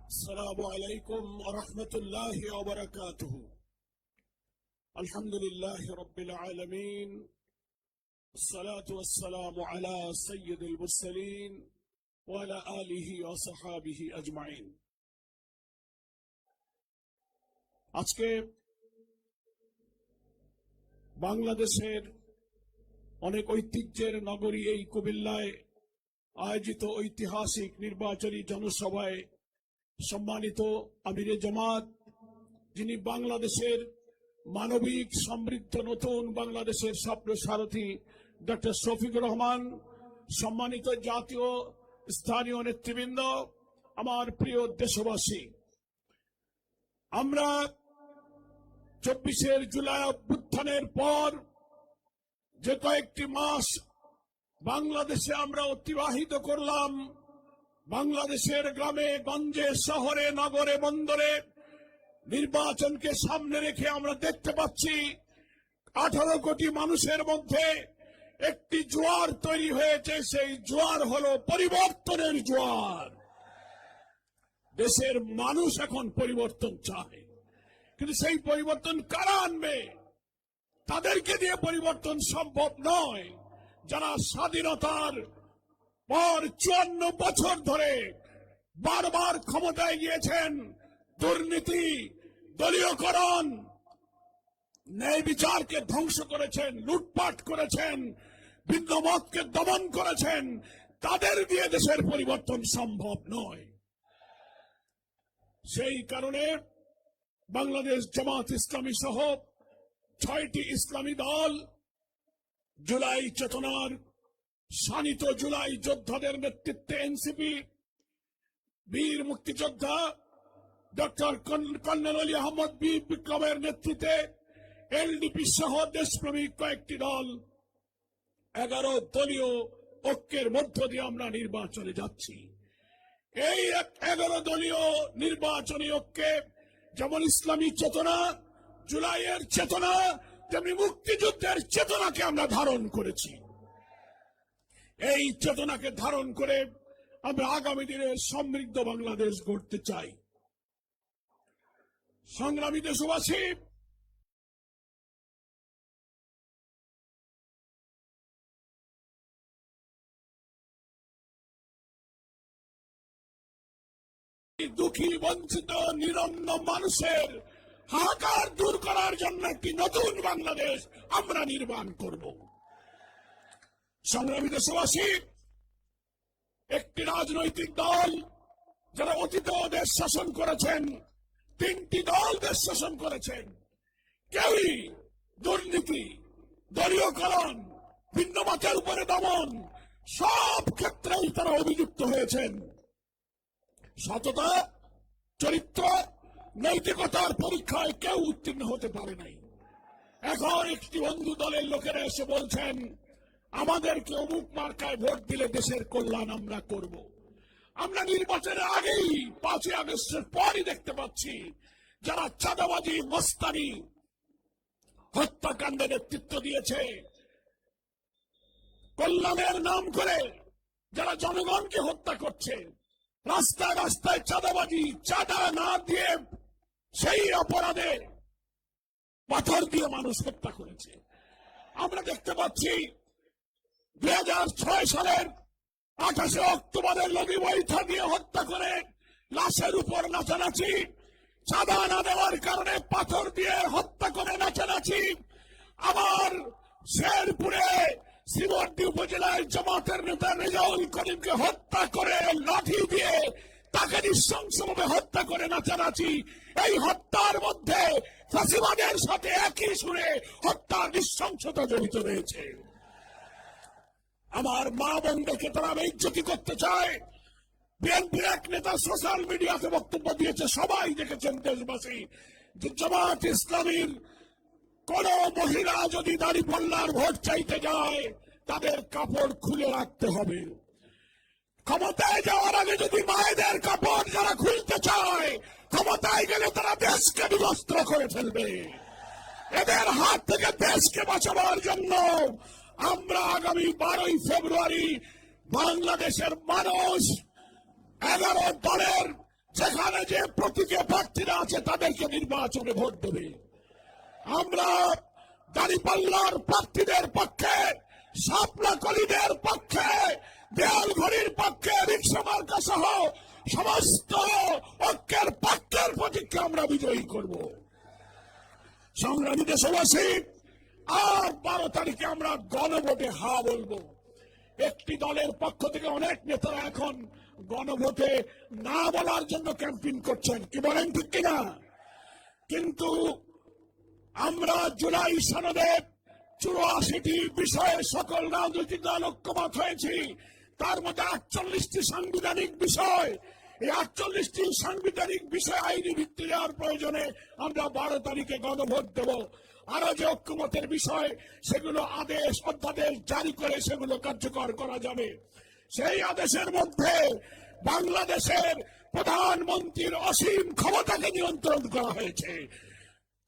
السلام عليكم ورحمة الله وبركاته. الحمد لله رب العالمين، الصلاة والسلام على سيد المرسلين وعلى آله وصحابه أجمعين. আজকে বাংলাদেশের অনেক ঐতিহ্যের নগরী এই কুমিল্লায় আয়োজিত ঐতিহাসিক নির্বাচনী জনসভায় সম্মানিত আমিরে জামাত, যিনি বাংলাদেশের মানবিক সমৃদ্ধ নতুন বাংলাদেশের স্বপ্ন সারথী ডক্টর শফিকুর রহমান, সম্মানিত জাতীয় স্থানীয় নেতৃবৃন্দ, আমার প্রিয় দেশবাসী, আমরা 24 জুলাই অভ্যুত্থানের পর যে কয়েকটি মাস বাংলাদেশে আমরা অতিবাহিত করলাম, বাংলাদেশের গ্রামে গঞ্জে শহরে নগরে বন্দরে নির্বাচনকে সামনে রেখে আমরা দেখতে পাচ্ছি 18 কোটি মানুষের মধ্যে একটি জোয়ার তৈরি হয়েছে। সেই জোয়ার হলো পরিবর্তনের জোয়ার। দেশের মানুষ এখন পরিবর্তন চায়, কিন্তু সেই পরিবর্তন কারা আনবে? তাদেরকে দিয়ে পরিবর্তন সম্ভব নয়। যারা স্বাধীনতার পর 54 বছর ধরে বারবার ক্ষমতায় গিয়েছেন, দুর্নীতি, দলীয়করণ, ন্যায় বিচারকে ধ্বংস করেছেন, লুটপাট করেছেন, ভিন্নমতকে দমন করেছেন, তাদের দিয়ে দেশের পরিবর্তন সম্ভব নয়। সেই কারণে বাংলাদেশ জামাত ইসলামী সহ 6টি ইসলামী দল জুলাই চেতনার শানিত জুলাই যোদ্ধাদের নেতৃত্বে এনসিপি, বীর মুক্তিযোদ্ধা ডক্টর কর্নেল আলী আহমদ বীর বিক্রমের নেতৃত্বে এলডিপি সহ দেশপ্রেমিক কয়েকটি দল 11 দলীয় ঐক্যের মধ্য দিয়ে আমরা নির্বাচনে যাচ্ছি। এই 11 দলীয় নির্বাচনী ঐক্যে যেমন ইসলামী চেতনা, জুলাইয়ের চেতনা, তেমনি মুক্তিযুদ্ধের চেতনাকে আমরা ধারণ করেছি। এই চেতনাকে ধারণ করে আমরা আগামী দিনে সমৃদ্ধ বাংলাদেশ গড়তে চাই। সংগ্রামী দেশবাসী, দুঃখী বঞ্চিত নিরন্ন মানুষের হাহাকার দূর করার জন্য একটি নতুন বাংলাদেশ আমরা নির্মাণ করব। সংগ্রামী দেশবাসী, একটি রাজনৈতিক দল যারা অতীতে দেশ শাসন করেছেন, 3টি দল দেশ শাসন করেছেন, কেউই দুর্নীতি, দলীয়করণ, ভিন্নমতের উপরে দমন, সব ক্ষেত্রেই তারা অভিযুক্ত হয়েছেন। সততা, চরিত্র, নৈতিকতার পরীক্ষায় কেউ উত্তীর্ণ হতে পারে নাই। এখন একটি বন্ধু দলের লোকেরা এসে বলছেন, আমাদেরকে অমুক মার্কায় ভোট দিলে দেশের কল্যাণ আমরা করব। আমরা নির্বাচনের আগেই 5 আগস্টের পরই দেখতে পাচ্ছি যারা চাঁদাবাজি, মস্তানি, হত্যাকাণ্ডে নেতৃত্ব দিয়েছে, কল্যাণের নাম করে যারা জনগণকে হত্যা করছে, রাস্তায় রাস্তায় চাঁদাবাজি, চাঁদা না দিয়ে সেই অপরাধে পাথর দিয়ে মানুষ হত্যা করেছে। আমরা দেখতে পাচ্ছি 2006 সালের 28 অক্টোবরের লগি বৈঠা দিয়ে হত্যা করে লাশের উপর নাচানাচি, চাঁদা না দেওয়ার কারণে পাথর দিয়ে হত্যা করে নাচানাচি। আবার শেরপুরে শ্রীবর্দী উপজেলায় জামাতের নেতা রেজাউল করিমকে হত্যা করে লাঠি দিয়ে তাকে নৃশংসভাবে হত্যা করে নাচানাচি। এই হত্যার মধ্যে ফাঁসিবাদের সাথে একই সুরে হত্যার নৃশংসতা জড়িত রয়েছে। আমার মা বোনদেরকে তারা বেইজ্জতি করতে চায়। বিএনপির এক নেতা সোশ্যাল মিডিয়াতে বক্তব্য দিয়েছে, সবাই দেখেছেন দেশবাসী, যে জামাত ইসলামীর কোন মহিলা যদি দাঁড়িপাল্লার ভোট চাইতে যায় তাদের কাপড় খুলে রাখতে হবে। ক্ষমতায় যাওয়ার আগে যদি মায়েদের কাপড় যারা খুলতে চায়, ক্ষমতায় গেলে তারা দেশকে বিবস্ত্র করে ফেলবে। এদের হাত থেকে দেশকে বাঁচাবার জন্য আমরা আগামী 12 ফেব্রুয়ারি বাংলাদেশের মানুষ 11 দলের সেখানে যে প্রতীকে প্রার্থীরা আছে তাদেরকে নির্বাচনে ভোট দেবে। আমরা দাঁড়িপাল্লার প্রার্থীদের পক্ষে, শাপলা কলিদের পক্ষে, দেয়াল ঘড়ির পক্ষে, রিক্সা মার্কা সহ সমস্ত ঐক্যের পক্ষের প্রতীককে আমরা বিজয়ী করব। সংগ্রামী দেশবাসী, আর 12 তারিখে আমরা গণভোটে হা বলবো। একটি দলের পক্ষ থেকে অনেক নেতারা এখন গণভোটে না বলার জন্য ক্যাম্পেইন করছেন, কি বলেন ঠিক কিনা? কিন্তু আমরা জুলাই সনদে 84টি বিষয়ে সকল রাজনৈতিক দল ঐক্যমত হয়েছি। তার মধ্যে 48টি সাংবিধানিক বিষয়। এই 48টি সাংবিধানিক বিষয় আইনি ভিত্তি দেওয়ার প্রয়োজনে আমরা 12 তারিখে গণভোট দেব। আরো যে ঐক্যমতের বিষয়, সেগুলো আদেশ অধ্যাদেশ জারি করে সেগুলো কার্যকর করা যাবে। সেই আদেশের মধ্যে বাংলাদেশের প্রধানমন্ত্রীর অসীম ক্ষমতাকে নিয়ন্ত্রণ করা হয়েছে।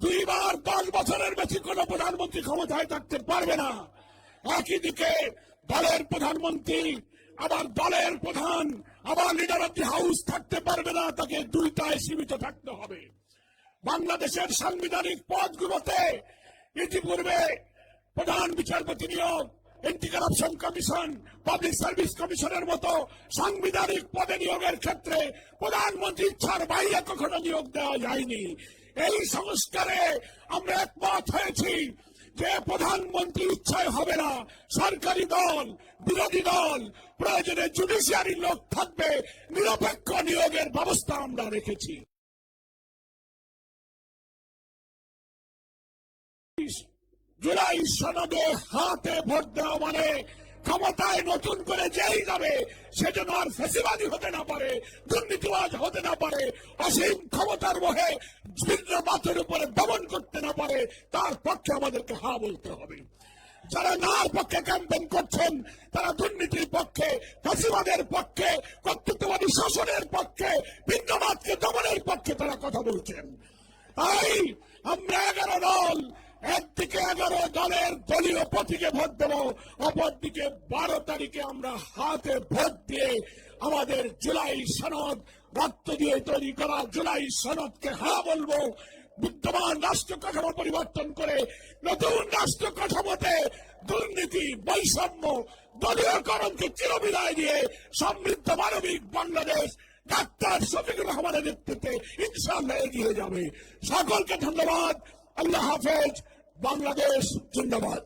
2 বার 10 বছরের বেশি কোন প্রধানমন্ত্রী ক্ষমতায় থাকতে পারবে না। একই দিকে দলের প্রধানমন্ত্রী, আবার দলের প্রধান, আবার লিডার অব দি হাউস থাকতে পারবে না, তাকে 2টায় সীমিত থাকতে হবে। বাংলাদেশের সাংবিধানিক পদগুলোতে ইতিপূর্বে প্রধান বিচারপতি নিয়োগ, anti corruption commission, public service কমিশনের মতো সাংবিধানিক পদে নিয়োগের ক্ষেত্রে প্রধানমন্ত্রী ইচ্ছার বাইরে কখনো নিয়োগ দেওয়া যায়নি। এই সংস্কারে আমরা একমত হয়েছি যে প্রধানমন্ত্রী ইচ্ছায় হবে না, সরকারি দল, বিরোধী দল, প্রয়োজনে জুডিশিয়ারির লোক থাকবে, নিরপেক্ষ নিয়োগের ব্যবস্থা আমরা রেখেছি। জুলাই সনদে হাতে ভোট দেওয়া মানে ক্ষমতায় নতুন করে যেই যাবে সেজন্য আর ফেসিবাদী হতে না পারে, দুর্নীতিবাজ হতে না পারে, অসীম ক্ষমতার মোহে ভিন্ন মাথের উপরে দমন করতে না পারে, তার পক্ষে আমাদেরকে হা বলতে হবে। যারা নার পক্ষে ক্যাম্পেইন করছেন তারা দুর্নীতির পক্ষে, ফেসিবাদের পক্ষে, কর্তৃত্ববাদী শাসনের পক্ষে, ভিন্নবাদকে দমনের পক্ষে তারা কথা বলছেন। তাই আমরা 11 দল, একদিকে 11 দলের দলীয় প্রতীকে ভোট দেব, অপরদিকে 12 তারিখে আমরা হাতে ভোট দিয়ে আমাদের জুলাই সনদ, রক্ত দিয়ে তৈরি করা জুলাই সনদকে হা বলবো। বিদ্যমান রাষ্ট্র কাঠামো পরিবর্তন করে নতুন রাষ্ট্র কাঠামোতে দুর্নীতি, বৈষম্য, দলীয়করণকে চিরবিদায় দিয়ে সমৃদ্ধ মানবিক বাংলাদেশ ডাক্তার শফিকুর রহমানের নেতৃত্বে ইনশাআল্লাহ এগিয়ে যাবে। সকলকে ধন্যবাদ। আল্লাহ হাফেজ। বাংলাদেশ জিন্দাবাদ।